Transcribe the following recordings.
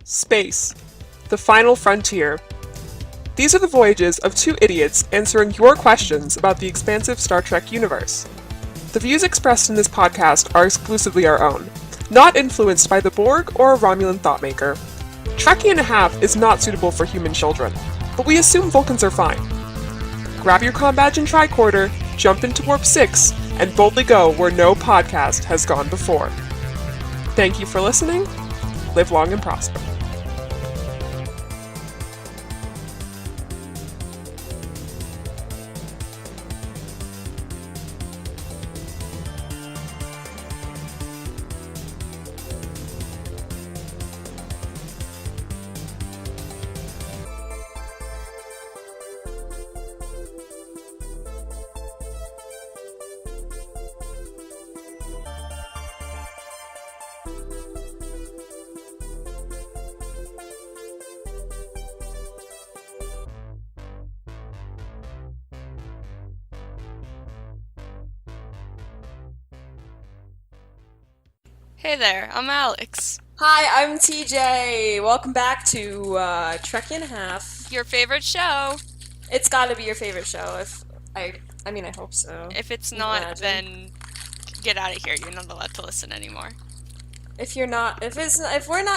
Space, the final frontier. These are the voyages of two idiots answering your questions about the expansive Star Trek universe. The views expressed in this podcast are exclusively our own, not influenced by the Borg or a Romulan thoughtmaker. Trekkie and a Half is not suitable for human children, but we assume Vulcans are fine. Grab your comm badge and tricorder, jump into Warp 6, and boldly go where no podcast has gone before. Thank you for listening. Live long and prosper. Hey there, I'm Alex. Hi, I'm TJ. Welcome back to Trekkie and a Half. Your favorite show. It's got to be your favorite show. I hope so. If it's not, then get out of here. You're not allowed to listen anymore. If we're not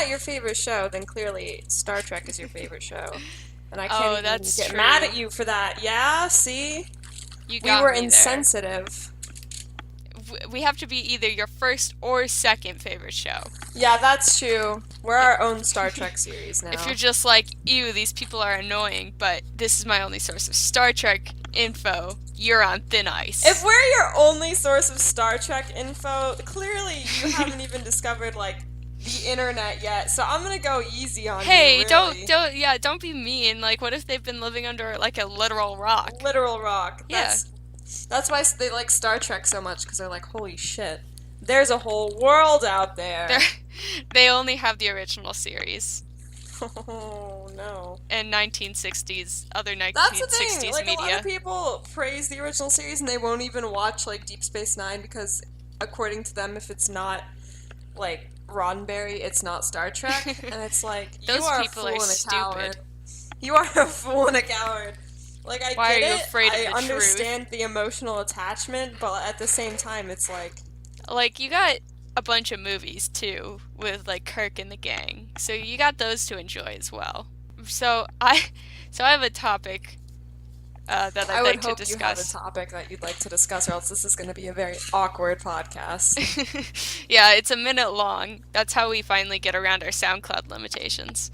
your favorite show, then clearly Star Trek is your favorite show, and I can't even get mad at you for that. Yeah, see, we were insensitive. We have to be either your first or second favorite show. Yeah, that's true. We're our own Star Trek series now. If you're just like, ew, these people are annoying, but this is my only source of Star Trek info, you're on thin ice. If we're your only source of Star Trek info, clearly you haven't even discovered, like, the internet yet, so I'm gonna go easy on you, really. Don't be mean. Like, what if they've been living under, like, a literal rock? Literal rock. Yeah. That's why they like Star Trek so much, because they're like, holy shit, there's a whole world out there. They only have the original series. Oh, no. And 1960s, other 1960s That's the thing. Like, media. A lot of people praise the original series, and they won't even watch, like, Deep Space Nine, because, according to them, if it's not, like, Roddenberry, it's not Star Trek. And it's like, you are a fool and a coward. You are a fool and a coward. Like, Why are you afraid of the understand the emotional attachment, but at the same time, it's like... Like, you got a bunch of movies, too, with, like, Kirk and the gang. So you got those to enjoy as well. So I have a topic that I'd like to discuss. I would hope you have a topic that you'd like to discuss, or else this is going to be a very awkward podcast. Yeah, it's a minute long. That's how we finally get around our SoundCloud limitations.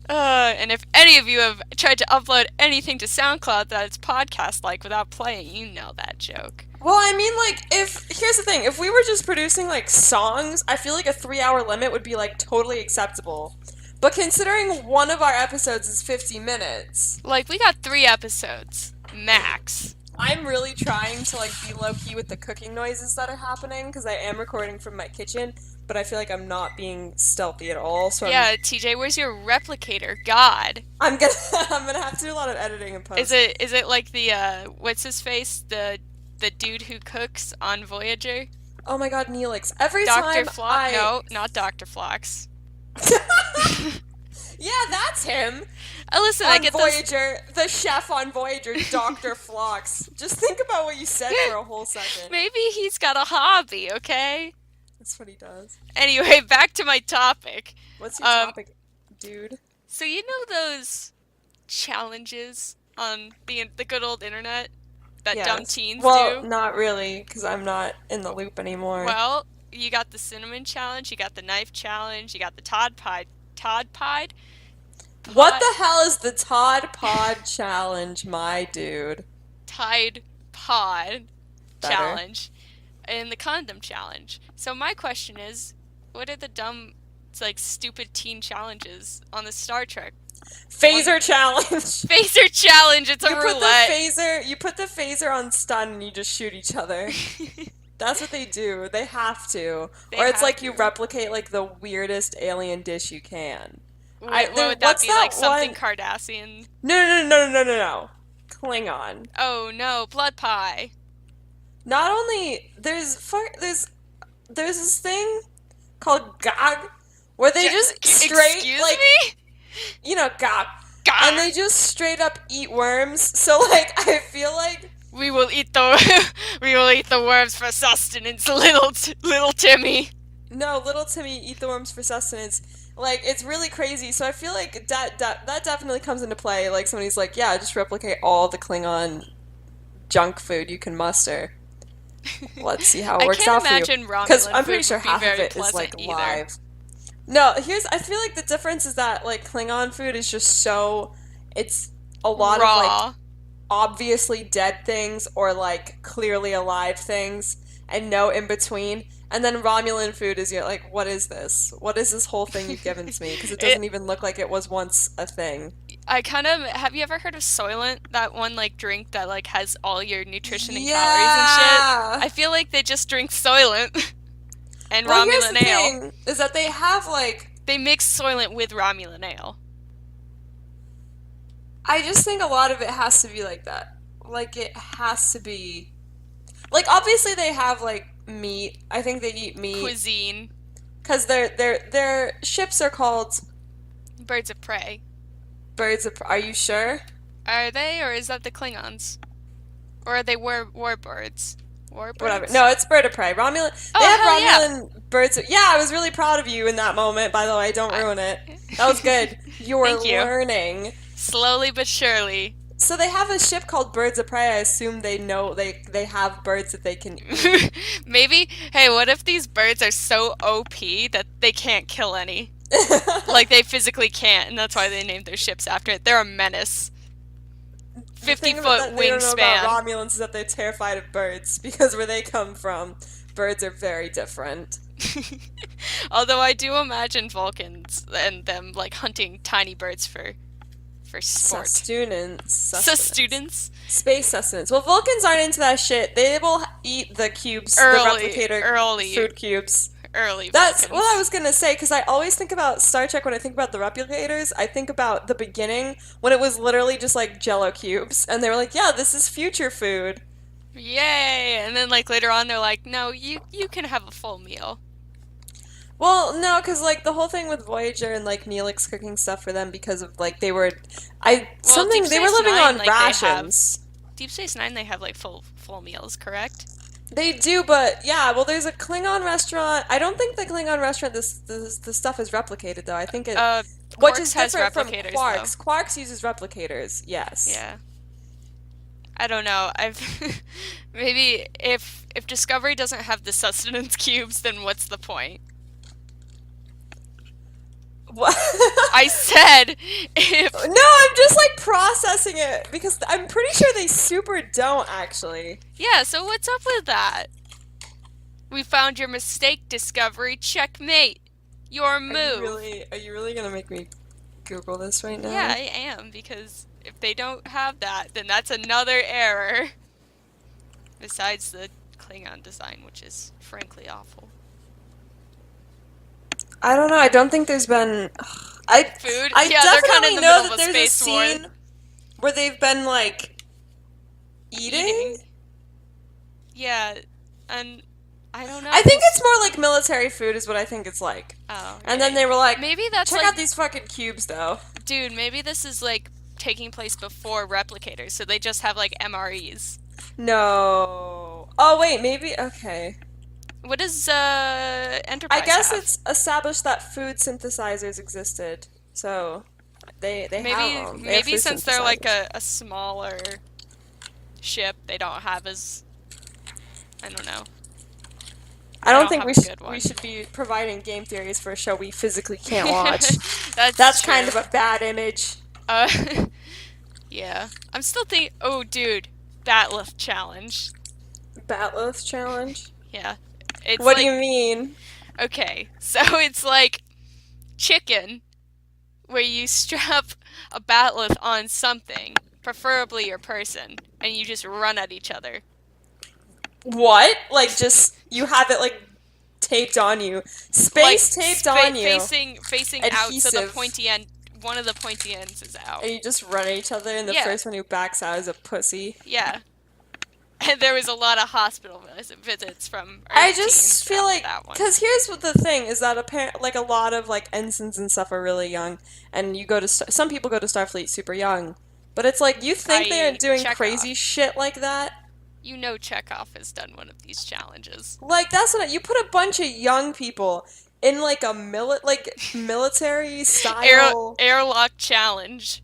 And if any of you have tried to upload anything to SoundCloud that's podcast-like without playing, you know that joke. Well, I mean, like, here's the thing, if we were just producing, like, songs, I feel like a 3-hour limit would be, like, totally acceptable. But considering one of our episodes is 50 minutes... Like, we got 3 episodes. Max. I'm really trying to, like, be low-key with the cooking noises that are happening, because I am recording from my kitchen, but I feel like I'm not being stealthy at all, so yeah, TJ, where's your replicator? God. I'm gonna have to do a lot of editing and post. Is it like the, what's his face? The dude who cooks on Voyager? Oh my god, Neelix. Every Dr. time Flox? No, not Dr. Flox. Yeah, that's him. Listen, I get Voyager, the chef on Voyager, Dr. Flox. Just think about what you said for a whole second. Maybe he's got a hobby, okay? That's what he does. Anyway, back to my topic. What's your topic, dude? So you know those challenges on the good old internet that dumb teens do? Well, not really, because I'm not in the loop anymore. Well, you got the cinnamon challenge, you got the knife challenge, you got the Todd Pied. What the hell is the Todd Pod challenge, my dude? Tide Pod challenge. And the condom challenge. So my question is, what are the dumb, like, stupid teen challenges on the Star Trek? Phaser challenge. Phaser challenge. It's a roulette. You put the phaser on stun and you just shoot each other. That's what they do. They have to. Or it's like you replicate, like, the weirdest alien dish you can. What would that be, like something Cardassian? No. Klingon. Oh no, blood pie. Not only there's this thing called Gagh, where they just straight, excuse like, me? Gagh. Gagh. And they just straight up eat worms. So, like, I feel like we will eat the worms for sustenance, little Timmy. no, little Timmy eat the worms for sustenance. Like, it's really crazy. So I feel like that definitely comes into play. Like, somebody's like, yeah, just replicate all the Klingon junk food you can muster. Let's see how it works out for you. I can't imagine Romulan Because I'm pretty food sure would be half of very it is, like, pleasant either. live. No, I feel like the difference is that, like, Klingon food is just so, it's a lot Raw. of, like, obviously dead things or, like, clearly alive things and no in between. And then Romulan food is, you're like, what is this? What is this whole thing you've given to me? Because it doesn't even look like it was once a thing. Have you ever heard of Soylent? That one, like, drink that, like, has all your nutrition and calories and shit? I feel like they just drink Soylent and Well, here's Romulan the ale. thing, is that they have, like... They mix Soylent with Romulan ale. I just think a lot of it has to be like that. Like, it has to be... Like, obviously they have, like, meat. I think they eat meat. Cuisine. Because their ships are called... Birds of Prey. Birds of... Are you sure? Are they, or is that the Klingons? Or are they warbirds? Warbirds? Whatever. No, it's Bird of Prey. Romulan... Oh, they have hell Romulan birds... Yeah, I was really proud of you in that moment, by the way. Don't ruin it. That was good. You were Thank you. learning. Slowly but surely. So they have a ship called Birds of Prey. I assume they know they have birds that they can eat. Maybe, hey, what if these birds are so OP that they can't kill any? Like, they physically can't, and that's why they named their ships after it. They're a menace. 50-foot wingspan. They don't know about Romulans is that they're terrified of birds, because where they come from, birds are very different. Although I do imagine Vulcans and them, like, hunting tiny birds for sport. Sustenance. Space sustenance. Well, Vulcans aren't into that shit. They will eat the cubes, the replicator food cubes. That's Vulcans. what I was gonna say, because I always think about Star Trek when I think about the replicators. I think about the beginning when it was literally just like Jello cubes, and they were like, "Yeah, this is future food." Yay! And then like later on, they're like, "No, you can have a full meal." Well, no, because like the whole thing with Voyager and like Neelix cooking stuff for them because of like they were, they were living on rations. Deep Space Nine, they have like full meals, correct? They do, but yeah, well, there's a Klingon restaurant. I don't think the Klingon restaurant the stuff is replicated though. I think it, which is different from Quarks. Though. Quarks uses replicators. Yes. Yeah. I don't know. Maybe if Discovery doesn't have the sustenance cubes, then what's the point? What? I said if... No, I'm just like processing it because I'm pretty sure they super don't actually. Yeah, so what's up with that? We found your mistake, Discovery. Checkmate. Your move. Are you really gonna make me Google this right now? Yeah, I am, because if they don't have that, then that's another error. Besides the Klingon design, which is frankly awful. I don't know. I don't think there's been. Food? I yeah, they're kind of in the middle of a there's space a scene war. where they've been like eating. Yeah, and I don't know. I think it's more like military food is what I think it's like. Oh. And then they were like, maybe that's check like, out these fucking cubes though. Dude, maybe this is like taking place before replicators, so they just have like MREs. No. Oh wait, maybe okay. What does Enterprise I guess have? it's established that food synthesizers existed, so they have them. Maybe since they're like a smaller ship, they don't have as, I don't know. I don't think we should be providing game theories for a show we physically can't watch. That's true. kind of a bad image. Yeah. I'm still thinking. Oh, dude, Batlift challenge. Batlift challenge? Yeah. It's what do you mean? Okay, so it's like chicken, where you strap a bat'leth on something, preferably your person, and you just run at each other. What? Like, just, you have it, like, taped on you. Taped on you. Facing out, so the pointy end, one of the pointy ends is out. And you just run at each other, and the first one who backs out is a pussy. Yeah. And there was a lot of hospital visits from Earth I teams just feel after like, that one. because here's what the thing is that like a lot of like ensigns and stuff are really young, and you go to some people go to Starfleet super young, but it's like you think they're doing Chekhov. crazy shit like that. You know, Chekhov has done one of these challenges. Like that's what you put a bunch of young people in like a military style airlock challenge.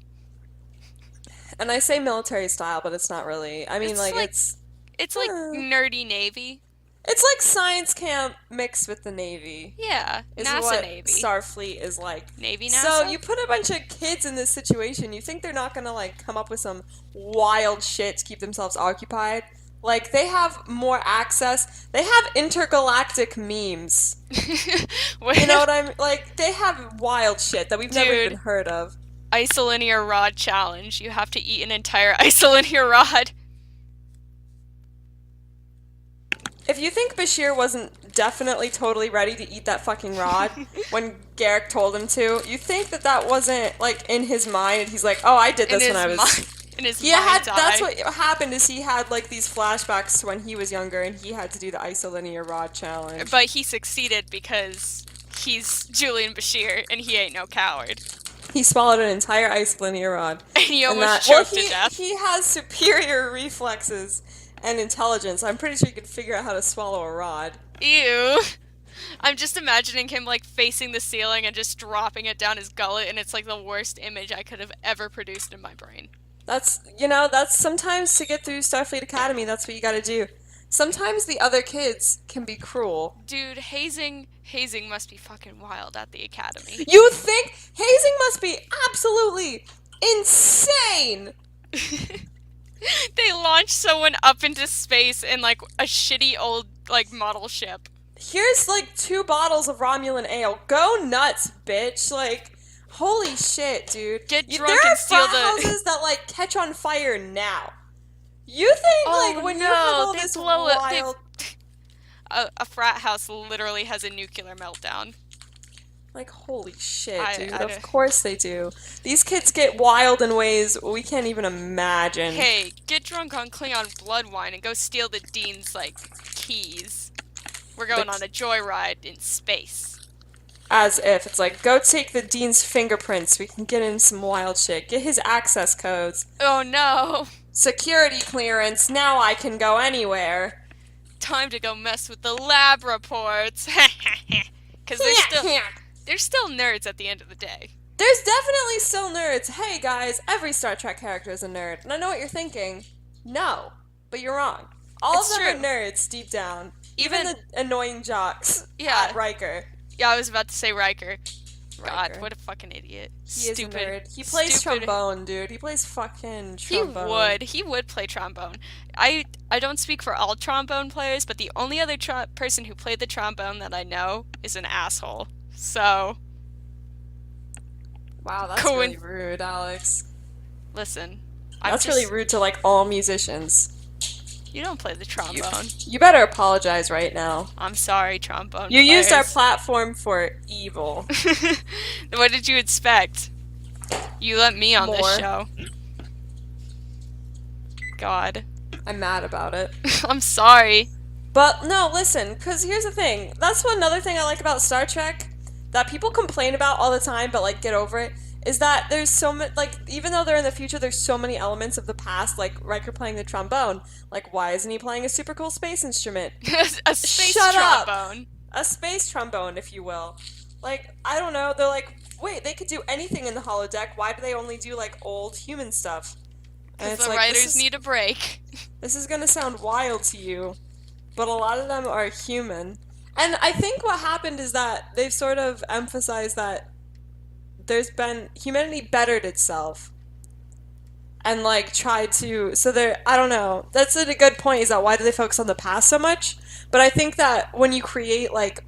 And I say military style, but it's not really. I mean, It's like, like- it's It's like nerdy Navy. it's like science camp mixed with the Navy. Yeah, Is NASA what Navy. Starfleet is like. Navy NASA? So you put a bunch of kids in this situation, you think they're not gonna like come up with some wild shit to keep themselves occupied? Like they have more access. They have intergalactic memes. You know what I'm like? They have wild shit that we've never even heard of. Isolinear rod challenge. You have to eat an entire isolinear rod. If you think Bashir wasn't definitely totally ready to eat that fucking rod when Gagh told him to, you think that that wasn't like in his mind? He's like, "Oh, I did this when I was." In his mind's eye. That's what happened. Is he had like these flashbacks to when he was younger and he had to do the isolinear rod challenge. But he succeeded because he's Julian Bashir and he ain't no coward. He swallowed an entire isolinear rod. And he almost choked to death. He has superior reflexes and intelligence. I'm pretty sure he could figure out how to swallow a rod. Ew. I'm just imagining him like facing the ceiling and just dropping it down his gullet, and it's like the worst image I could have ever produced in my brain. That's sometimes to get through Starfleet Academy, that's what you gotta do. Sometimes the other kids can be cruel. Dude, hazing must be fucking wild at the academy. You think hazing must be absolutely insane? They launch someone up into space in like a shitty old like model ship. Here's like 2 bottles of Romulan ale. Go nuts, bitch. Like, holy shit, dude. Get drunk and steal there are frat houses that like catch on fire now. You think when you have all this wild... A frat house literally has a nuclear meltdown. Like, holy shit, dude. Of course they do. These kids get wild in ways we can't even imagine. Hey, get drunk on Klingon blood wine and go steal the Dean's, like, keys. We're going on a joyride in space. As if. It's like, go take the Dean's fingerprints. We can get in some wild shit. Get his access codes. Oh, no. Security clearance. Now I can go anywhere. Time to go mess with the lab reports. Because they're still nerds at the end of the day. There's definitely still nerds. Hey guys, every Star Trek character is a nerd. And I know what you're thinking. No, but you're wrong. All of them are nerds deep down. Even the annoying jocks at Riker. Yeah, I was about to say Riker. God, what a fucking idiot. He is a nerd. He plays trombone, dude. He plays fucking trombone. He would play trombone. I don't speak for all trombone players, but the only other person who played the trombone that I know is an asshole. So... Wow, that's really rude, Alex. Listen. That's really rude to, like, all musicians. You don't play the trombone. You better apologize right now. I'm sorry, trombone You used our platform for evil. What did you expect? You let me on this show. God. I'm mad about it. I'm sorry. But, no, listen, because here's the thing. That's another thing I like about Star Trek that people complain about all the time, but, like, get over it. Is that there's so much, like, even though they're in the future, there's so many elements of the past, like Riker playing the trombone. Like, why isn't he playing a super cool space instrument? A space trombone. A space trombone, if you will. Like, I don't know, they're like, wait, they could do anything in the holodeck, why do they only do, like, old human stuff? Because the writers need a break. This is gonna sound wild to you, but a lot of them are human. And I think what happened is that they've sort of emphasized that humanity bettered itself and like tried to, I don't know, that's a good point, is that why do they focus on the past so much? But I think that when you create like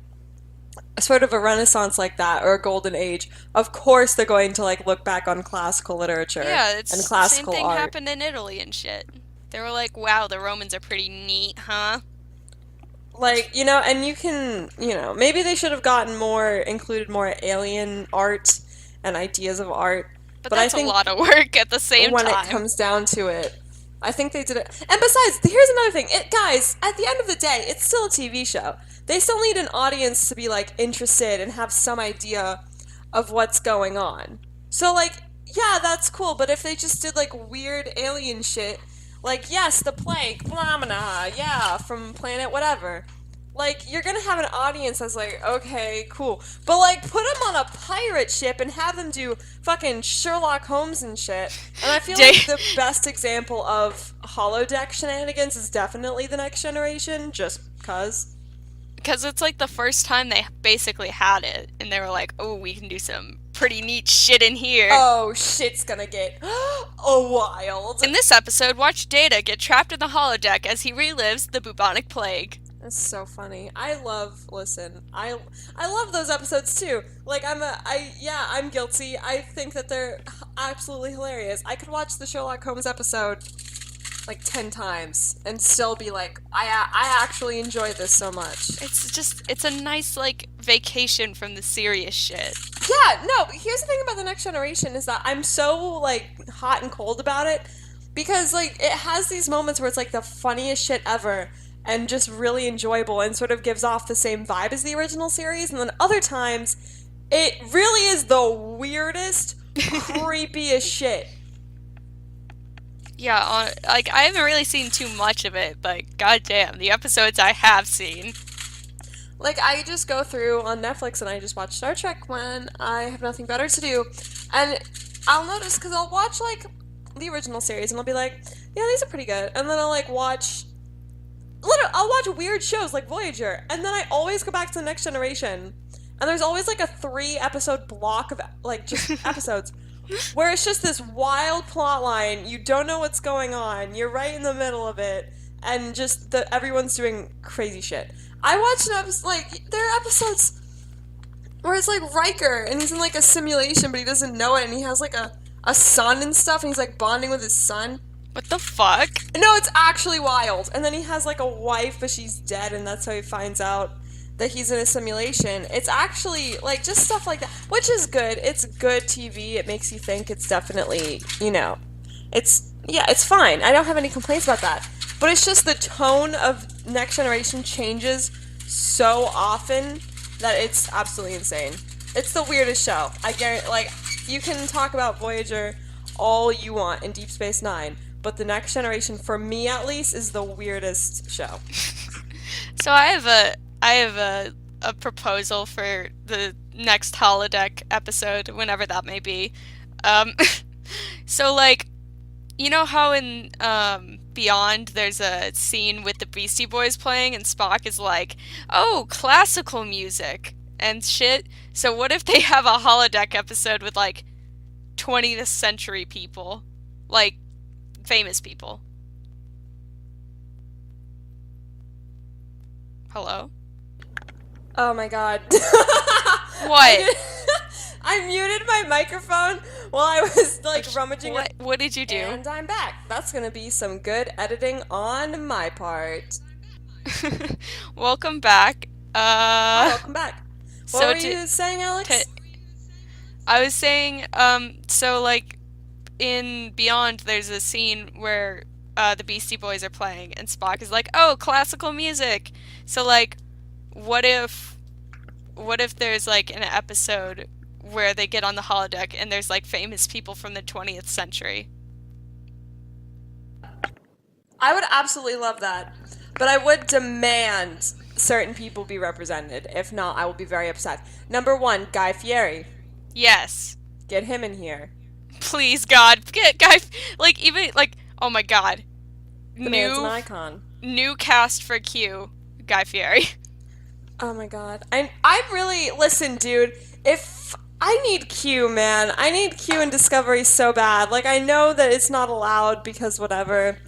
a sort of a renaissance like that, or a golden age, of course they're going to like look back on classical literature and classical art. Same thing happened in Italy and shit. They were like, wow, the Romans are pretty neat, huh? Like, and you can, maybe they should have included more alien art and ideas of art. But that's I think a lot of work at the same time. When it comes down to it, I think they did it. And besides, here's another thing. Guys, at the end of the day, it's still a TV show. They still need an audience to be, like, interested and have some idea of what's going on. So, like, yeah, that's cool, but if they just did, like, weird alien shit, like, yes, the plague, phenomena, yeah, from planet whatever, like, you're gonna have an audience that's like, okay, cool. But, like, put them on a pirate ship and have them do fucking Sherlock Holmes and shit. And I feel like the best example of holodeck shenanigans is definitely The Next Generation, just because. Because it's, like, the first time they basically had it, and they were like, oh, we can do some pretty neat shit in here. Oh, shit's gonna get wild. In this episode, watch Data get trapped in the holodeck as he relives the bubonic plague. That's so funny. I love those episodes too. Like I'm guilty. I think that they're absolutely hilarious. I could watch the Sherlock Holmes episode like 10 times and still be like, I actually enjoy this so much. It's a nice, like, vacation from the serious shit. Yeah, no, but here's the thing about The Next Generation is that I'm so, like, hot and cold about it because, like, it has these moments where it's, like, the funniest shit ever and just really enjoyable and sort of gives off the same vibe as the original series, and then other times it really is the weirdest, creepiest shit. Yeah, like, I haven't really seen too much of it, but goddamn, the episodes I have seen. Like, I just go through on Netflix and I just watch Star Trek when I have nothing better to do, and I'll notice, because I'll watch, like, the original series and I'll be like, yeah, these are pretty good, and then I'll, like, I'll watch weird shows like Voyager, and then I always go back to The Next Generation, and there's always, like, a 3-episode block of, like, just episodes where it's just this wild plot line, you don't know what's going on, you're right in the middle of it, and just everyone's doing crazy shit. I watched an episode, like, there are episodes where it's, like, Riker, and he's in, like, a simulation, but he doesn't know it, and he has, like, a son and stuff, and he's, like, bonding with his son. What the fuck? No, it's actually wild. And then he has, like, a wife, but she's dead, and that's how he finds out that he's in a simulation. It's actually, like, just stuff like that, which is good. It's good TV. It makes you think. It's definitely, it's fine. I don't have any complaints about that. But it's just the tone of Next Generation changes so often that it's absolutely insane. It's the weirdest show. I guarantee, like, you can talk about Voyager all you want in Deep Space Nine, but The Next Generation, for me at least, is the weirdest show. So I have a proposal for the next holodeck episode, whenever that may be. So, like, you know how in Beyond there's a scene with the Beastie Boys playing and Spock is like, oh, classical music and shit? So what if they have a holodeck episode with, like, 20th century people? Like, famous people. Hello? Oh my god. What? I muted my microphone while I was, like, rummaging. What did you do? And I'm back. That's gonna be some good editing on my part. Welcome back. Welcome back. What were you saying, Alex? I was saying, so, like, in Beyond, there's a scene where the Beastie Boys are playing, and Spock is like, oh, classical music! So, like, what if there's, like, an episode where they get on the holodeck and there's, like, famous people from the 20th century? I would absolutely love that. But I would demand certain people be represented. If not, I will be very upset. Number 1, Guy Fieri. Yes. Get him in here. Please, God. Get Guy... Like, even, like... Oh, my God. The man's an icon. New cast for Q. Guy Fieri. Oh, my God. I'm really... Listen, dude. If... I need Q, man. I need Q in Discovery so bad. Like, I know that it's not allowed because whatever.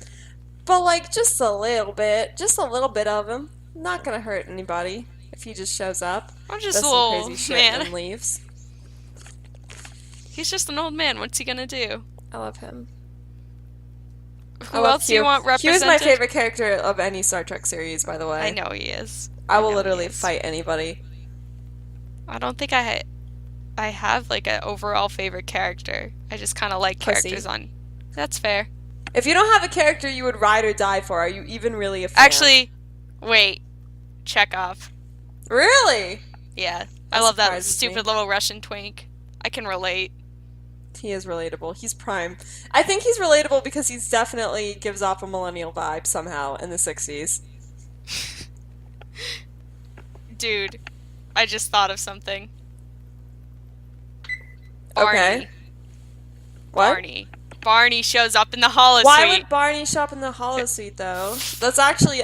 But, like, just a little bit. Just a little bit of him. Not gonna hurt anybody if he just shows up. I'm just does a some little crazy shit man. And leaves. He's just an old man. What's he gonna do? I love him. Who else do you want represented? Q is my favorite character of any Star Trek series, by the way. I know he is. I will literally fight anybody. I don't think I have, like, an overall favorite character. I just kind of like characters on... That's fair. If you don't have a character you would ride or die for, are you even really a fan? Actually, wait. Chekhov. Really? Yeah. I love that surprises stupid me. little Russian twink. I can relate. He is relatable. He's prime. I think he's relatable because he's definitely gives off a millennial vibe somehow in the 60s. Dude, I just thought of something. Barney. Okay. What? Barney. Barney shows up in the holosuite. Why would Barney show up in the holosuite though? That's actually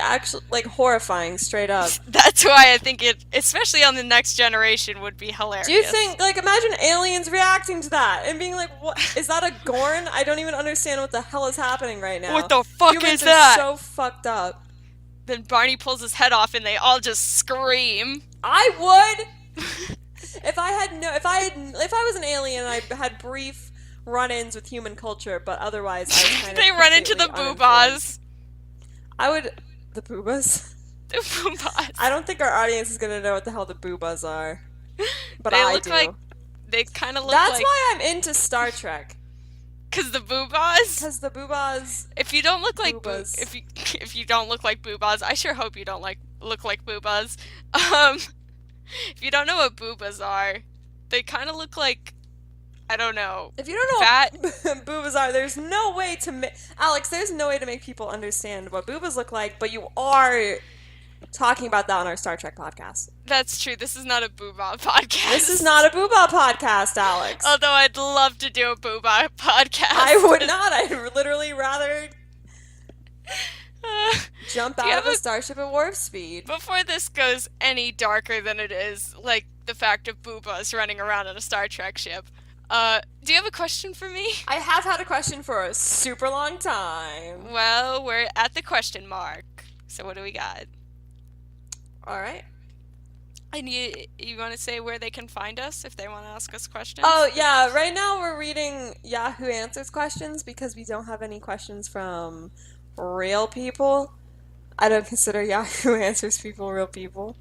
like horrifying, straight up. That's why I think it, especially on the next generation, would be hilarious. Do you think, like, imagine aliens reacting to that and being like, "What is that? A Gorn? I don't even understand what the hell is happening right now. What the fuck Humans is that?" Are so fucked up. Then Barney pulls his head off, and they all just scream. I would. If I was an alien and I had brief run-ins with human culture, but otherwise I was kind of They run into the boobas. I would the boobas. The boobas. I don't think our audience is gonna know what the hell the boobas are, but They I look do. like they kind of look That's like. why I'm into Star Trek. Cause the boobas. Because the boobas. If you don't look like Boobas. if you don't look like boobas, I sure hope you don't look like boobas. If you don't know what boobas are, they kind of look like, I don't know. If you don't know fat. what boobas are, there's no way to Alex. There's no way to make people understand what boobas look like. But you are talking about that on our Star Trek podcast. That's true. This is not a booba podcast. This is not a booba podcast, Alex. Although I'd love to do a booba podcast. I would not. I'd literally rather jump out of a starship at warp speed. Before this goes any darker than it is, like the fact of boobas running around on a Star Trek ship, do you have a question for me? I have had a question for a super long time. Well, we're at the question mark. So what do we got? All right. And you want to say where they can find us if they want to ask us questions? Oh, yeah. Right now we're reading Yahoo Answers questions because we don't have any questions from real people. I don't consider Yahoo Answers people real people.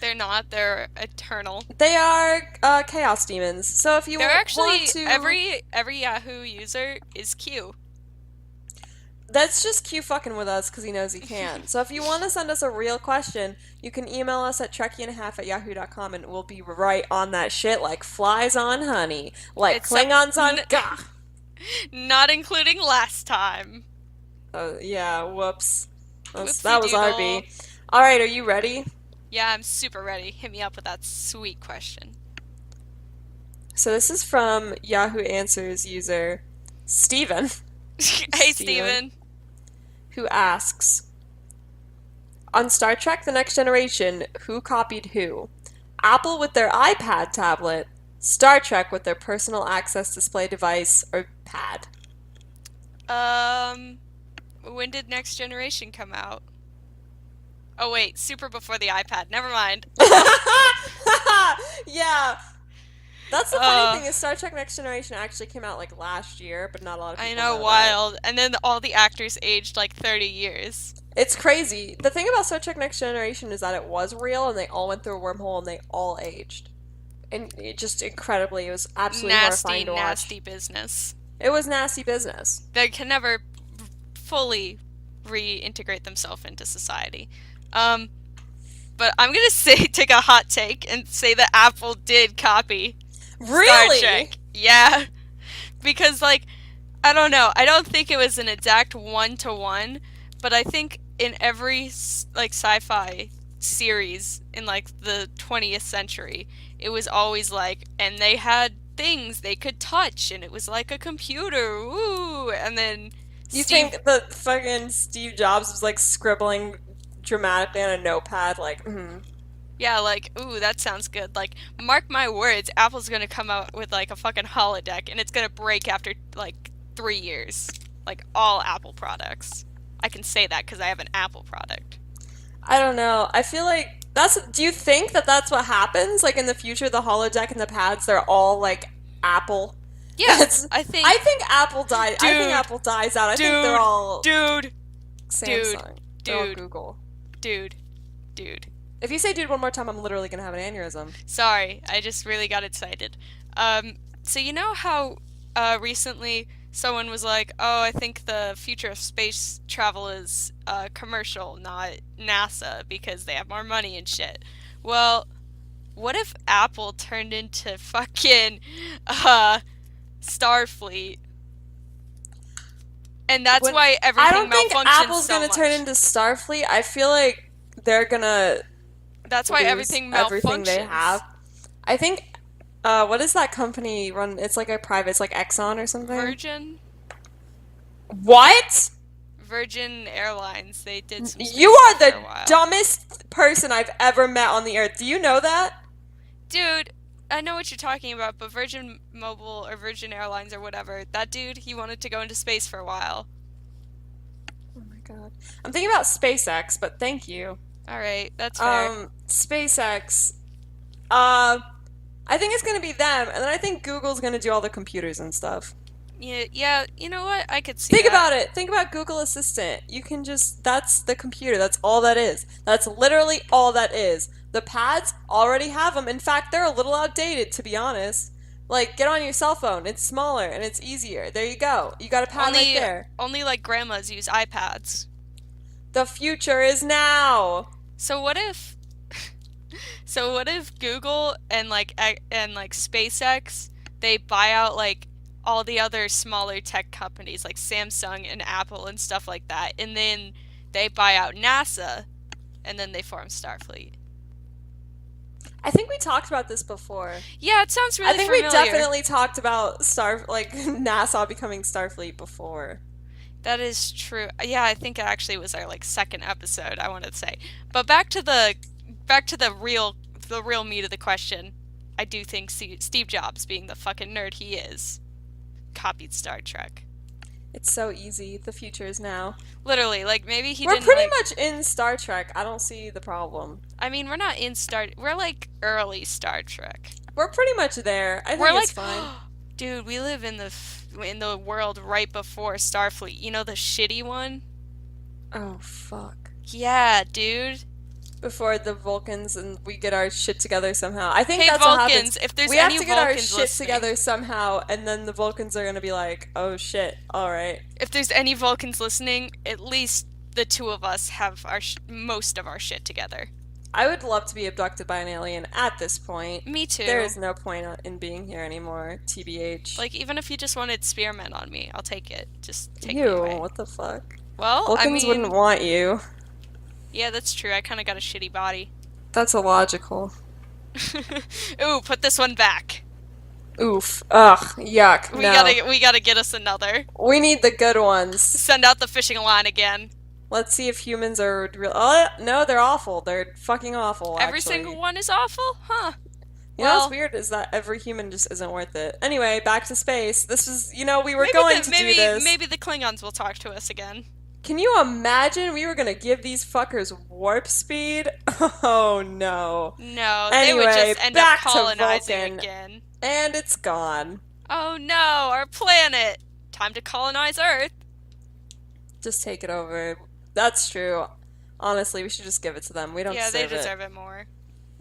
They're not. They're eternal. They are chaos demons. So if you They're actually want to... every Yahoo user is Q. That's just Q fucking with us because he knows he can. So if you want to send us a real question, you can email us at trekkie.5@yahoo.com and we'll be right on that shit like flies on honey. Like Klingons on Gagh. Not including last time. Yeah, whoops. That was Whoopsie-doodle. RB. Alright, are you ready? Yeah, I'm super ready. Hit me up with that sweet question. So this is from Yahoo Answers user Steven. Hey, Steven. Who asks, on Star Trek The Next Generation, who copied who? Apple with their iPad tablet, Star Trek with their personal access display device, or pad? When did Next Generation come out? Oh wait, super before the iPad. Never mind. Yeah. That's the funny thing is Star Trek Next Generation actually came out like last year, but not a lot of people know wild. that. And then all the actors aged like 30 years. It's crazy. The thing about Star Trek Next Generation is that it was real and they all went through a wormhole and they all aged. And it just incredibly, it was absolutely horrifying to watch. Nasty business. It was nasty business. They can never fully reintegrate themselves into society. But I'm gonna take a hot take and say that Apple did copy Really? Star Trek. Yeah. Because, like, I don't know. I don't think it was an exact one-to-one, but I think in every, like, sci-fi series in, like, the 20th century, it was always, like, and they had things they could touch, and it was like a computer, ooh, and then You think that fucking Steve Jobs was, like, scribbling dramatically on a notepad, like, Yeah, like, ooh, that sounds good. Like, mark my words, Apple's gonna come out with, like, a fucking holodeck, and it's gonna break after, like, 3 years. Like, all Apple products. I can say that because I have an Apple product. I don't know. I feel like do you think that that's what happens? Like, in the future, the holodeck and the pads, they're all, like, Apple? Yeah, I think Apple died. I think Apple dies out. I think they're all Samsung. They're all Google. Dude. If you say dude one more time, I'm literally gonna have an aneurysm. Sorry, I just really got excited. So you know how recently someone was like, oh, I think the future of space travel is commercial, not NASA, because they have more money and shit. Well, what if Apple turned into fucking Starfleet? And that's why I everything don't think malfunctions Apple's so gonna much. turn into Starfleet. I feel like they're gonna That's why lose everything everything they malfunctions. have. I think, what is that company run? It's like a private, it's like Exxon or something. What? Virgin Airlines. They did some space You are stuff for the a while. dumbest person I've ever met on the earth. Do you know that? Dude, I know what you're talking about, but Virgin Mobile or Virgin Airlines or whatever, that dude, he wanted to go into space for a while. Oh my god. I'm thinking about SpaceX, but thank you. Alright, that's fair. SpaceX. I think it's gonna be them, and then I think Google's gonna do all the computers and stuff. Yeah, you know what? I could see Think that. about it. Think about Google Assistant. You can just, that's the computer. That's all that is. That's literally all that is. The pads already have them. In fact, they're a little outdated, to be honest. Like, get on your cell phone. It's smaller and it's easier. There you go. You got a pad right there. Only like grandmas use iPads. The future is now. So what if Google and like SpaceX, they buy out like all the other smaller tech companies like Samsung and Apple and stuff like that, and then they buy out NASA, and then they form Starfleet. I think we talked about this before. Yeah, it sounds really familiar. I think we definitely talked about NASA becoming Starfleet before. That is true. Yeah, I think it actually was our like second episode, I wanted to say. But back to the real meat of the question. I do think Steve Jobs, being the fucking nerd he is, copied Star Trek. It's so easy. The future is now. Literally, like maybe he We're didn't pretty much in Star Trek. I don't see the problem. I mean, we're not in we're like early Star Trek. We're pretty much there. I think it's fine. Dude, we live in the world right before Starfleet. You know, the shitty one? Oh fuck. Yeah, dude. Before the Vulcans and we get our shit together somehow. I think hey, that's Vulcans, what happens. If there's we any have to get Vulcans our shit listening, together somehow, and then the Vulcans are gonna be like, "Oh shit, all right." If there's any Vulcans listening, at least the two of us have most of our shit together. I would love to be abducted by an alien at this point. Me too. There is no point in being here anymore, TBH. Like, even if you just wanted spearmen on me, I'll take it. Just take me away. What the fuck? Well, Vulcans wouldn't want you. Yeah, that's true. I kind of got a shitty body. That's illogical. Ooh, put this one back. Oof. Ugh. Yuck. We gotta get us another. We need the good ones. Send out the fishing line again. Let's see if humans are real. Oh, no, they're awful. They're fucking awful, Every single one is awful? Huh. You know what's weird is that every human just isn't worth it. Anyway, back to space. This was, we were going to do this. Maybe the Klingons will talk to us again. Can you imagine we were gonna give these fuckers warp speed? Oh no. No, anyway, they would just end up colonizing Vulcan, again. And it's gone. Oh no, our planet! Time to colonize Earth. Just take it over. That's true. Honestly, we should just give it to them. We don't deserve it. Yeah, they deserve it more.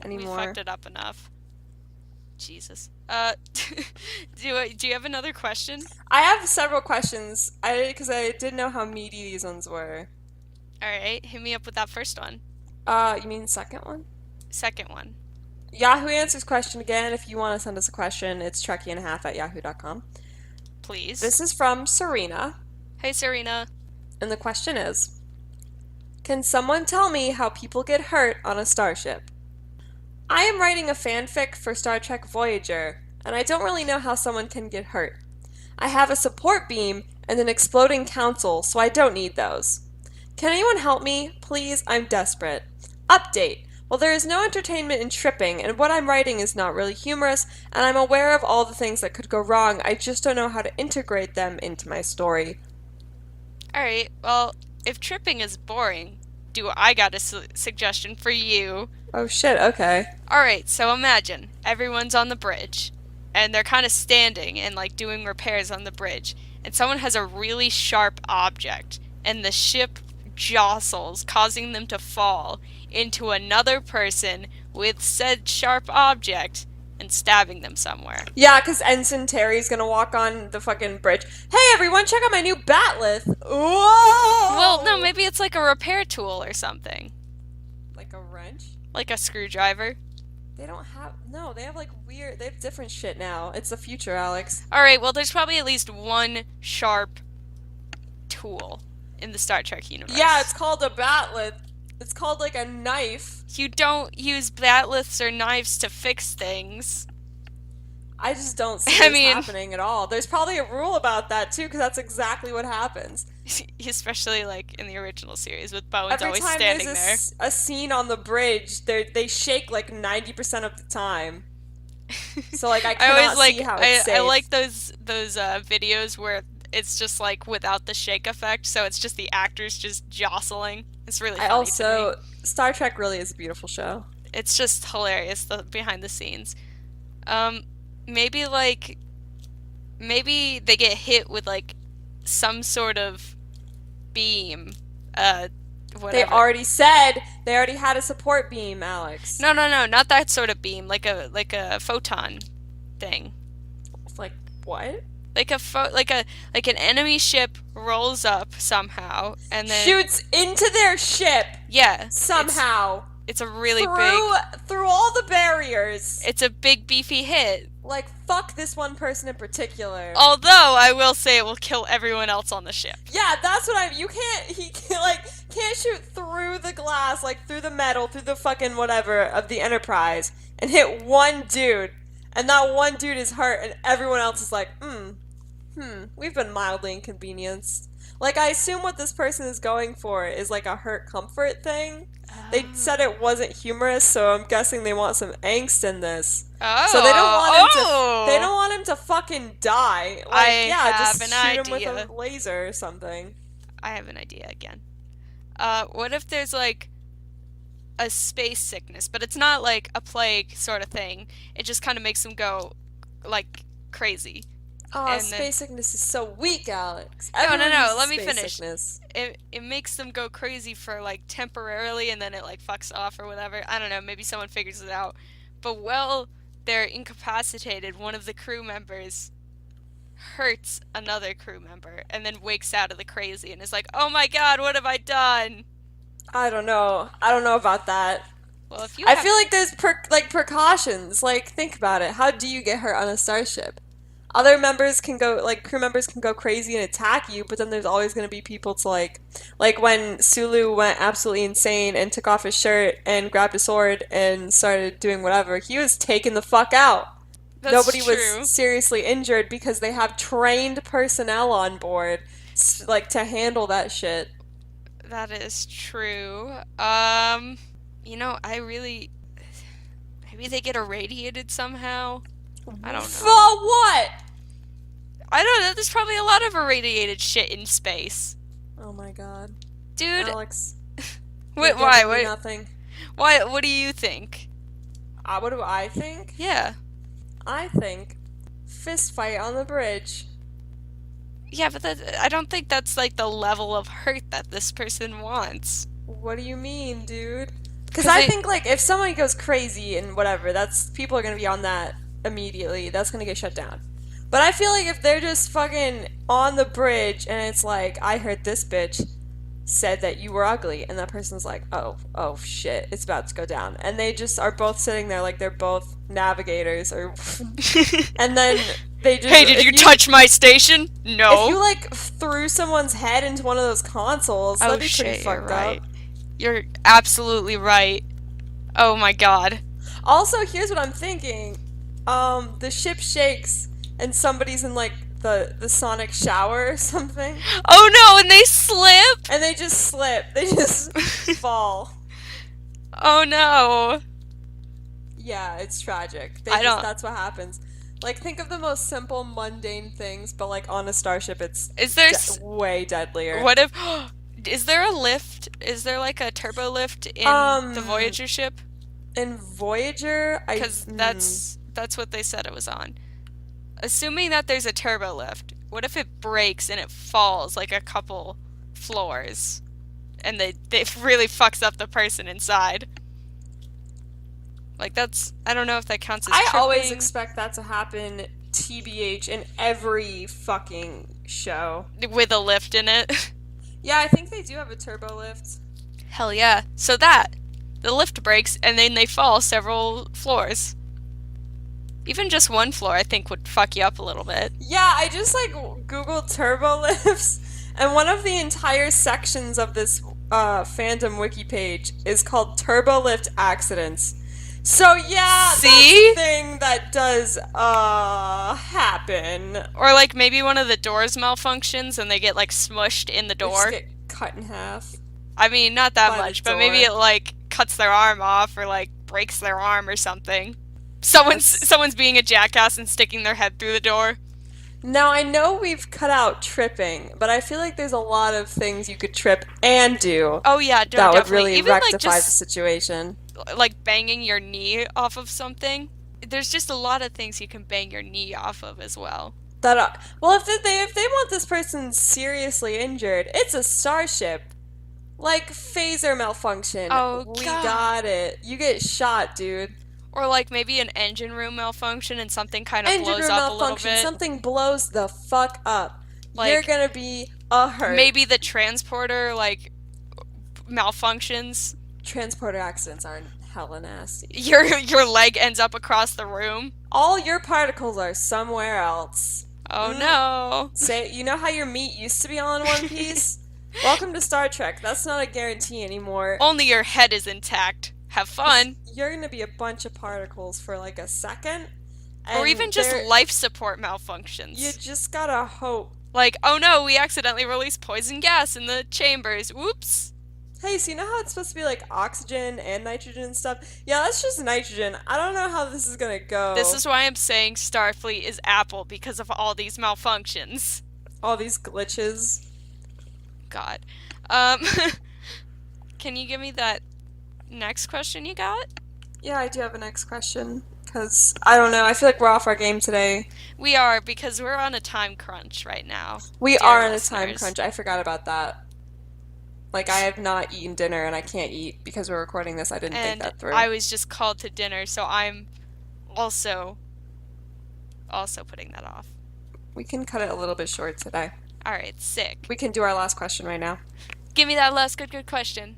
Anymore. We fucked it up enough. Jesus. Do you have another question? I have several questions. Because I didn't know how meaty these ones were. Alright, hit me up with that first one. You mean the second one? Second one. Yahoo Answers question again. If you want to send us a question, it's trekkie.5@yahoo.com. Please. This is from Serena. Hey, Serena. And the question is, can someone tell me how people get hurt on a starship? I am writing a fanfic for Star Trek Voyager, and I don't really know how someone can get hurt. I have a support beam and an exploding console, so I don't need those. Can anyone help me? Please, I'm desperate. Update. Well, there is no entertainment in tripping, and what I'm writing is not really humorous, and I'm aware of all the things that could go wrong, I just don't know how to integrate them into my story. Alright, well, if tripping is boring, I got a suggestion for you. Oh shit, okay. Alright, so imagine, everyone's on the bridge, and they're kind of standing and like doing repairs on the bridge, and someone has a really sharp object, and the ship jostles, causing them to fall into another person with said sharp object, and stabbing them somewhere. Yeah, because Ensign Terry's gonna walk on the fucking bridge. Hey everyone, check out my new batleth! Whoa! Well, no, maybe it's like a repair tool or something. Like a wrench? Like a screwdriver. They don't have... No, they have like weird... They have different shit now. It's the future, Alex. Alright, well there's probably at least one sharp tool in the Star Trek universe. Yeah, it's called a batleth. It's called like a knife. You don't use batleths or knives to fix things. I just don't see this happening at all. There's probably a rule about that too, because that's exactly what happens. Especially like in the original series with Bowen's always standing there. Every time there's a scene on the bridge, they shake like 90% of the time. So like I cannot see how it's safe. I like those videos where it's just like without the shake effect, so it's just the actors just jostling. It's really funny to me. Star Trek really is a beautiful show. It's just hilarious, the behind the scenes. Maybe they get hit with like some sort of beam. Whatever. They already said they already had a support beam, Alex. No, not that sort of beam. Like a photon thing. Like what? Like an enemy ship rolls up somehow and then shoots into their ship. Yeah. Somehow. It's a really through all the barriers. It's a big beefy hit. Like fuck this one person in particular. Although I will say it will kill everyone else on the ship. Yeah, that's what he can't shoot through the glass, like through the metal, through the fucking whatever of the Enterprise and hit one dude. And that one dude is hurt and everyone else is like, we've been mildly inconvenienced. Like, I assume what this person is going for is like a hurt comfort thing. They said it wasn't humorous, so I'm guessing they want some angst in this. Oh. So they don't want him to fucking die. Like, just shoot him with a laser or something. I have an idea again. What if there's like a space sickness, but it's not like a plague sort of thing. It just kind of makes them go like crazy. Oh, space sickness is so weak, Alex. No. Let me finish. It makes them go crazy for like temporarily, and then it like fucks off or whatever. I don't know. Maybe someone figures it out. But while they're incapacitated, one of the crew members hurts another crew member, and then wakes out of the crazy and is like, "Oh my God, what have I done?" I don't know about that. Well, if you I feel like there's precautions. Like, think about it. How do you get hurt on a starship? Other members can go, like, crew members can go crazy and attack you, but then there's always going to be people to, like when Sulu went absolutely insane and took off his shirt and grabbed a sword and started doing whatever, he was taken the fuck out. Nobody was seriously injured because they have trained personnel on board, like, to handle that shit. That is true. Maybe they get irradiated somehow. I don't know. For what? I don't know. There's probably a lot of irradiated shit in space. Oh my God, dude. Alex. Wait, why? Wait. Nothing. Why? What do you think? What do I think? Yeah. I think fist fight on the bridge. Yeah, but I don't think that's like the level of hurt that this person wants. What do you mean, dude? Because I think like if someone goes crazy and whatever, people are gonna be on that immediately. That's gonna get shut down. But I feel like if they're just fucking on the bridge and it's like, I heard this bitch said that you were ugly, and that person's like, oh shit, it's about to go down, and they just are both sitting there like they're both navigators, or and then they just, hey, did you touch my station? No. If you like threw someone's head into one of those consoles, that'd be pretty fucked up. You're absolutely right. Oh my God. Also, here's what I'm thinking. The ship shakes and somebody's in like the sonic shower or something. Oh no, and they slip? And they just slip. They just fall. Oh no. Yeah, it's tragic. That's what happens. Like, think of the most simple, mundane things, but like on a starship, it's way deadlier. What if... Is there a lift? Is there like a turbo lift in the Voyager ship? In Voyager? Because that's what they said it was on. Assuming that there's a turbo lift, what if it breaks and it falls like a couple floors? And it really fucks up the person inside? Like, I don't know if that counts as I tripping. always expect that to happen, TBH, in every fucking show. With a lift in it. Yeah, I think they do have a turbo lift. Hell yeah. So the lift breaks, and then they fall several floors. Even just one floor, I think, would fuck you up a little bit. Yeah, I just, Googled turbo lifts, and one of the entire sections of this fandom wiki page is called Turbo Lift Accidents. So, yeah, See? That's a thing that does, happen. Or, maybe one of the doors malfunctions, and they get, smushed in the door. They just get cut in half. I mean, not that much, but maybe it, cuts their arm off, or, breaks their arm or something. Someone's being a jackass and sticking their head through the door. Now, I know we've cut out tripping, but I feel like there's a lot of things you could trip and do. Oh, yeah, that would really even rectify the situation. Banging your knee off of something. There's just a lot of things you can bang your knee off of as well. Well, if they want this person seriously injured, it's a starship. Phaser malfunction. Oh, we God. got it. You get shot, dude. Or maybe an engine room malfunction and something kind of blows up a little bit. Something blows the fuck up. You're gonna be hurt. Maybe the transporter malfunctions. Transporter accidents are hella nasty. Your leg ends up across the room. All your particles are somewhere else. Oh no. You know how your meat used to be all in one piece? Welcome to Star Trek. That's not a guarantee anymore. Only your head is intact. Have fun. You're gonna be a bunch of particles for a second. Or even just life support malfunctions. You just gotta hope. Oh no, we accidentally released poison gas in the chambers. Whoops. Hey, so you know how it's supposed to be oxygen and nitrogen and stuff? Yeah, that's just nitrogen. I don't know how this is gonna go. This is why I'm saying Starfleet is Apple, because of all these malfunctions. All these glitches. God. Can you give me that next question you got? Yeah, I do have a next question. Because, I don't know, I feel like we're off our game today. We are, because we're on a time crunch right now. We are on a time crunch. I forgot about that. I have not eaten dinner and I can't eat because we're recording this. I didn't think that through. I was just called to dinner, so I'm also putting that off. We can cut it a little bit short today. Alright, sick. We can do our last question right now. Give me that last good question.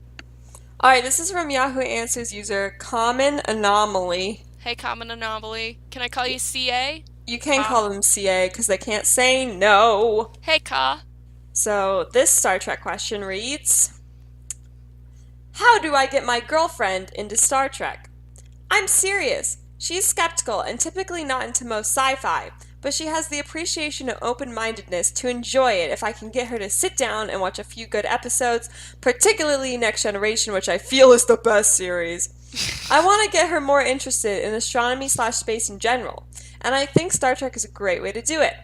Alright, this is from Yahoo Answers user Common Anomaly. Hey, Common Anomaly. Can I call you CA? You can call them CA because they can't say no. Hey, Ka. So, this Star Trek question reads, how do I get my girlfriend into Star Trek? I'm serious. She's skeptical and typically not into most sci-fi, but she has the appreciation and open-mindedness to enjoy it if I can get her to sit down and watch a few good episodes, particularly Next Generation, which I feel is the best series. I want to get her more interested in astronomy/space in general, and I think Star Trek is a great way to do it.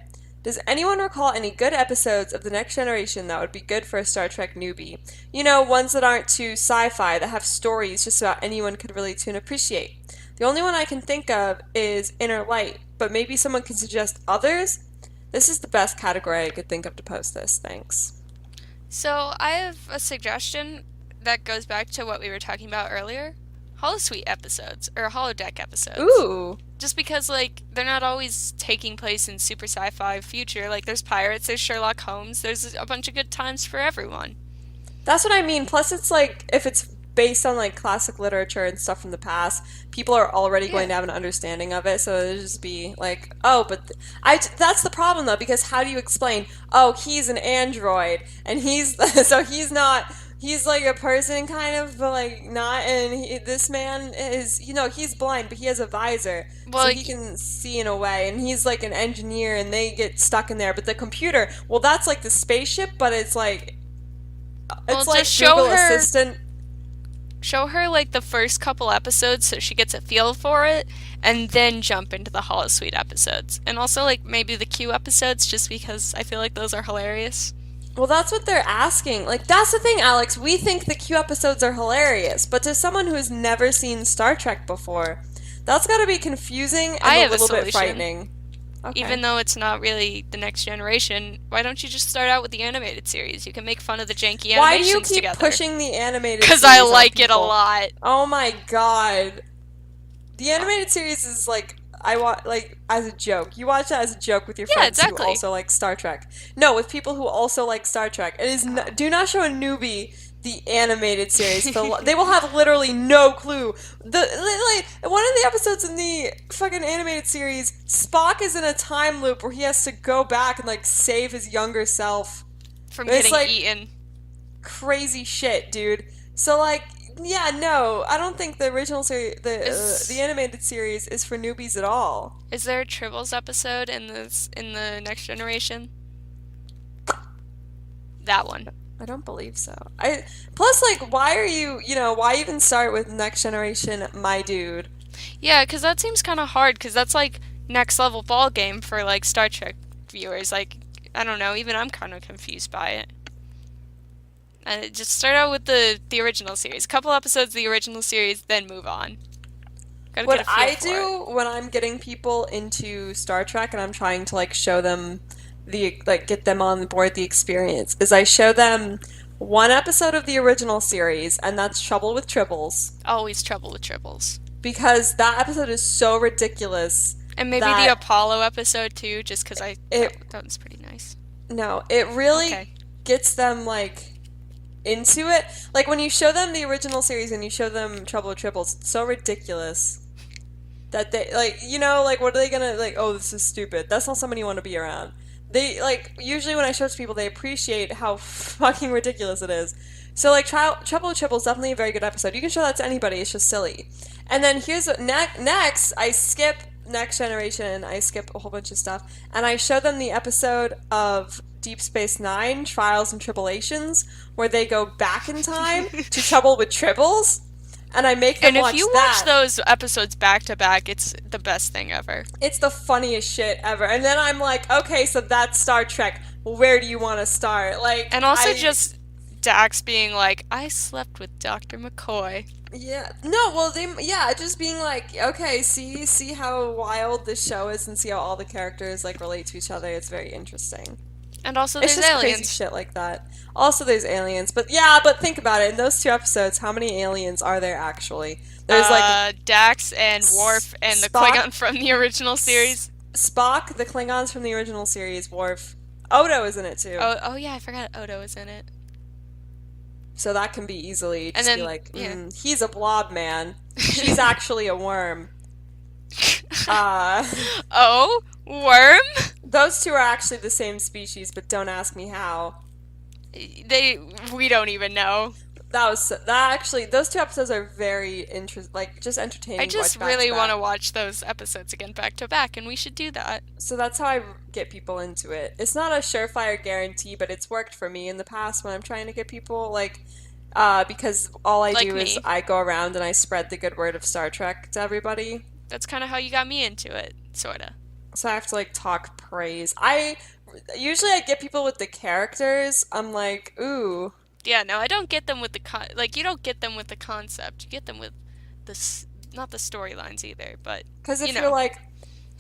Does anyone recall any good episodes of The Next Generation that would be good for a Star Trek newbie? You know, ones that aren't too sci-fi, that have stories just about anyone could relate to and appreciate. The only one I can think of is Inner Light, but maybe someone can suggest others? This is the best category I could think of to post this. Thanks. So, I have a suggestion that goes back to what we were talking about earlier. Holosuite episodes, or holodeck episodes. Ooh. Just because, they're not always taking place in super sci-fi future. There's pirates, there's Sherlock Holmes, there's a bunch of good times for everyone. That's what I mean. Plus, it's if it's based on, classic literature and stuff from the past, people are already going to have an understanding of it, so it'll just be that's the problem, though, because how do you explain, he's an android, and he's a person kind of, but not, and this man is, he's blind, but he has a visor, so he can see in a way, and he's an engineer, and they get stuck in there, but the computer, that's the spaceship, but it's Google Assistant. Show her the first couple episodes so she gets a feel for it, and then jump into the Holosuite episodes. And also maybe the Q episodes, just because I feel like those are hilarious. Well, that's what they're asking. That's the thing, Alex. We think the Q episodes are hilarious, but to someone who has never seen Star Trek before, that's got to be confusing and a little bit frightening. Okay. Even though it's not really The Next Generation, why don't you just start out with the animated series? You can make fun of the janky animations together. Why do you keep pushing the animated series? Because I like it a lot. Oh my god. The animated series is like I watch like as a joke. You watch that as a joke with your Yeah, friends who exactly. also like Star Trek. No, with people who also like Star Trek. It is do not show a newbie the animated series. They will have literally no clue. One of the episodes in the fucking animated series, Spock is in a time loop where he has to go back and like save his younger self. From It's getting like eaten. crazy shit, dude. So like, yeah, no, I don't think the original series, the animated series, is for newbies at all. Is there a Tribbles episode in the Next Generation? That one. I don't believe so. I plus like, why are why even start with Next Generation, my dude? Yeah, because that seems kind of hard. Because that's like next level ball game for like Star Trek viewers. Like, I don't know. Even I'm kind of confused by it. And just start out with the original series. A couple episodes of the original series, then move on. Gotta What get a feel I for do it. when I'm getting people into Star Trek and I'm trying to like show them get them on board the experience is I show them one episode of the original series, and that's Trouble with Tribbles, Always trouble with Tribbles. because that episode is so ridiculous And maybe the that Apollo episode too, just because it that was pretty nice. no, it really Okay. gets them like into it. Like when you show them the original series and you show them Trouble with Tribbles, it's so ridiculous that they like like what are they gonna like? Oh, this is stupid. That's not someone you want to be around. They like usually when I show it to people, they appreciate how fucking ridiculous it is. So like Trouble with Tribbles is definitely a very good episode. You can show that to anybody. It's just silly. And then here's what next I skip Next Generation. I skip a whole bunch of stuff, and I show them the episode of Deep Space Nine, Trials and Tribulations, where they go back in time to Trouble with Tribbles, and I make them And watch if you that. watch those episodes back to back, it's the best thing ever. It's the funniest shit ever. And then I'm like, okay, so that's Star Trek. Where do you want to start? Like, And also just Dax being like, I slept with Dr. McCoy. yeah, no, well, just being like, okay, see how wild this show is, and see how all the characters like relate to each other. It's very interesting. And also It's there's just crazy aliens. shit like that. Also, there's aliens, but think about it. In those two episodes, how many aliens are there actually? There's like Dax and Worf and the Spock- Klingon from the original series. Spock, the Klingons from the original series, Worf, Odo is in it too. Oh yeah, I forgot Odo was in it. So that can be easily just And then, be like, yeah. He's a blob man. She's actually a worm. Oh, worm? Those two are actually the same species, but don't ask me how. We don't even know. Those two episodes are very just entertaining. I to just watch really want to to watch those episodes again back to back, and we should do that. So that's how I get people into it. It's not a surefire guarantee, but it's worked for me in the past when I'm trying to get people because all I do is I go around and I spread the good word of Star Trek to everybody. That's kind of how you got me into it, sorta. So I have to talk praise. I get people with the characters. I'm like, ooh. Yeah, no, I don't get them with you don't get them with the concept. You get them with not the storylines either, but because if you're like,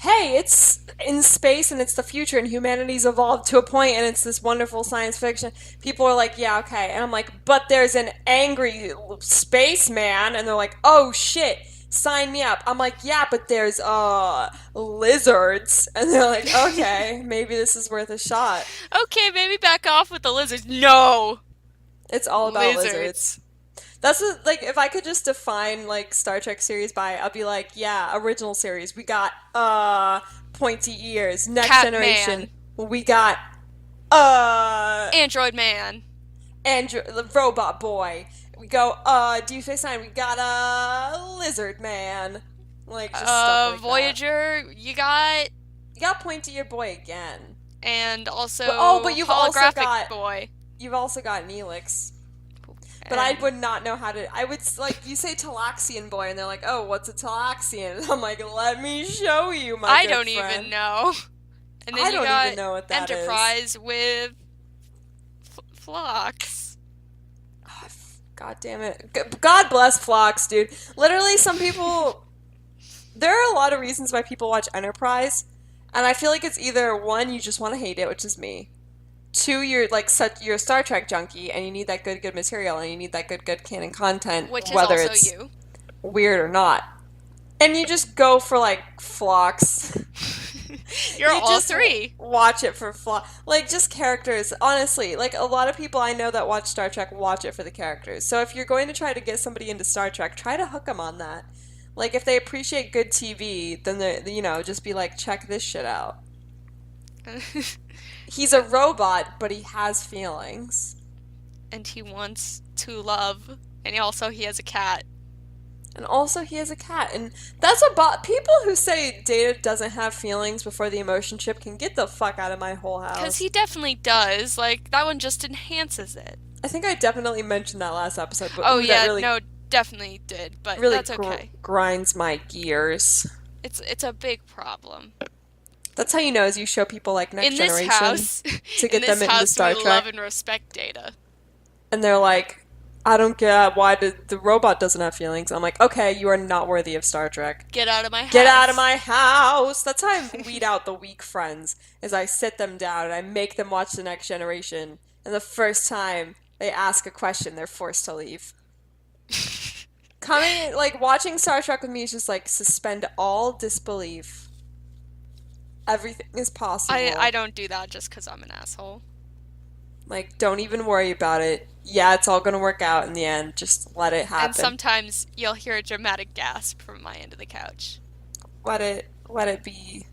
hey, it's in space and it's the future and humanity's evolved to a point and it's this wonderful science fiction, people are like, yeah, okay. And I'm like, but there's an angry spaceman, and they're like, oh shit, sign me up. I'm like, yeah, but there's lizards, and they're like, okay, maybe this is worth a shot. Okay, maybe back off with the lizards. No, it's all about lizards. That's if I could just define Star Trek series by, I'll be like, yeah, original series, we got pointy ears. Next Cat Generation, Man. we got Android Man. Robot Boy. We go Deep Space Nine, we got Lizard Man. Just stuff like Voyager, that. you got Pointy Ear Boy again. And also but you've holographic boy. You've also got Neelix. But I would not know how to. I would you say Talaxian boy, and they're like, "Oh, what's a Talaxian?" And I'm like, "Let me show you, my I good don't friend." even know. And then I you don't got even know what that Enterprise with Phlox. Oh, God damn it! God bless Phlox, dude. Literally, some people. There are a lot of reasons why people watch Enterprise, and I feel like it's either one, you just want to hate it, which is me. Two, you're you're a Star Trek junkie and you need that good material and you need that good canon content, Which is whether also it's you. weird or not. And you just go for, like, flocks. You're You all just three. watch it for like, just characters. Honestly, like, a lot of people I know that watch Star Trek watch it for the characters. So if you're going to try to get somebody into Star Trek, try to hook them on that. Like, if they appreciate good TV, then just be like, check this shit out. He's a robot, but he has feelings. And he wants to love. And he has a cat. And also he has a cat. And that's people who say Data doesn't have feelings before the emotion chip can get the fuck out of my whole house. Because he definitely does. Like, that one just enhances it. I think I definitely mentioned that last episode. But yeah, really, no, definitely did. But really that's okay. Grinds my gears. It's a big problem. That's how you know, is you show people like Next Generation to get them into Star Trek. We love and respect Data. And they're like, I don't get why the robot doesn't have feelings. I'm like, okay, you are not worthy of Star Trek. Get out of my house. Get out of my house. That's how I weed out the weak friends, is I sit them down and I make them watch The Next Generation. And the first time they ask a question, they're forced to leave. Watching Star Trek with me is just like, suspend all disbelief. Everything is possible. I don't do that just because I'm an asshole. Like, don't even worry about it. Yeah, it's all gonna work out in the end. Just let it happen. And sometimes you'll hear a dramatic gasp from my end of the couch. Let it be.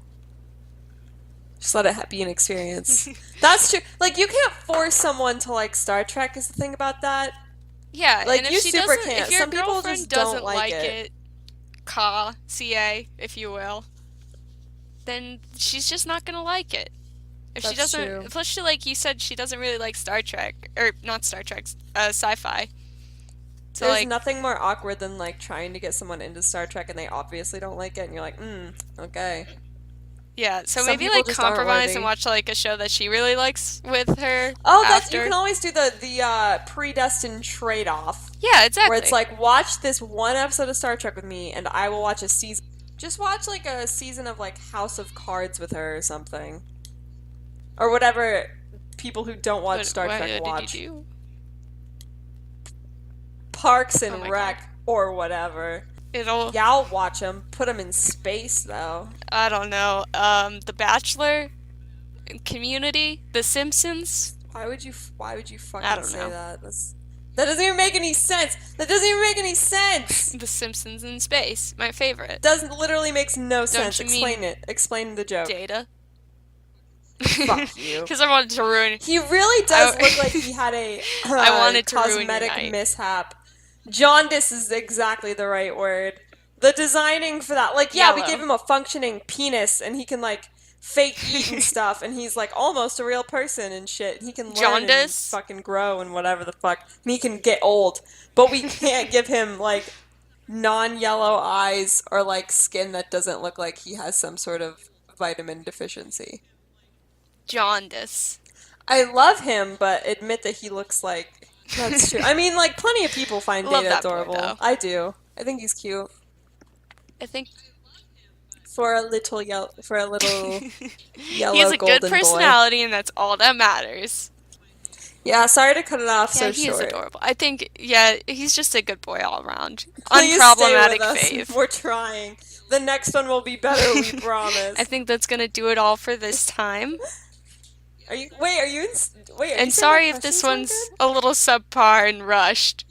Just let it be an experience. That's true. Like, you can't force someone to like Star Trek, is the thing about that. Yeah, like, and if you she super doesn't, can't. if your Some people girlfriend just doesn't don't like it. Gagh, CA, if you will, then she's just not gonna like it. If That's she doesn't, true. especially like you said, she doesn't really like Star Trek, or not Star Trek, sci-fi. So There's like, nothing more awkward than like trying to get someone into Star Trek and they obviously don't like it, and you're like, okay. yeah. So Some maybe people like just aren't compromise worthy. and watch like a show that she really likes with her. Oh, after. you can always do the predestined trade-off. Yeah, exactly. Where it's like, watch this one episode of Star Trek with me, and I will watch a season. Just watch like a season of like House of Cards with her or something, or whatever people who don't watch Star Trek watch. Did you do? Parks and Oh Rec God. or whatever. Yeah, I'll watch them. Put them in space though. I don't know. The Bachelor, Community, The Simpsons. Why would you fucking I don't say know. that? That doesn't even make any sense. The Simpsons in space, my favorite. Literally makes no sense. you Explain mean it. Explain the joke. Data. Fuck you. Because I wanted to ruin. He really does look like he had a I wanted to ruin your cosmetic night. mishap. Jaundice is exactly the right word. The designing for that, like, yeah, we Yellow. gave him a functioning penis, and he can like fake eat and stuff, and he's like almost a real person and shit. He can learn Jaundice? and fucking grow and whatever the fuck. And he can get old, but we can't give him like non-yellow eyes or like skin that doesn't look like he has some sort of vitamin deficiency. Jaundice. I love him, but admit that he looks like... That's true. I mean, like, plenty of people find Love Data that boy, adorable. though. I do. I think he's cute. I think For a little yellow he has a good golden personality, and that's all that matters. boy. Yeah, sorry to cut it off Yeah, so he short. is adorable. I think, yeah, he's just a good boy all around. Please Unproblematic stay with us. fave. We're trying. The next one will be better, we promise. I think that's gonna do it all for this time. Are you in... Wait, And sorry if this one's a little subpar and rushed.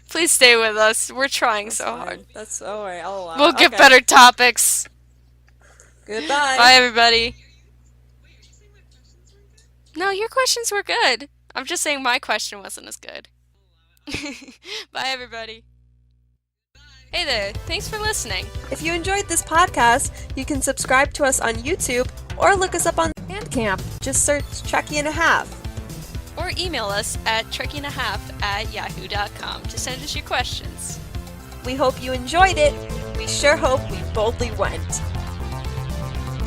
Please stay with us. We're trying so hard. That's alright, I'll allow We'll it. get Okay. better topics. Goodbye. Bye, everybody. No, your questions were good. I'm just saying my question wasn't as good. Bye, everybody. Hey there. Thanks for listening. If you enjoyed this podcast, you can subscribe to us on YouTube or look us up on Bandcamp. Just search Trekkie and a Half. Or email us at trekkingahalf@yahoo.com to send us your questions. We hope you enjoyed it. We sure hope we boldly went.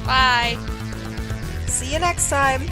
Bye. See you next time.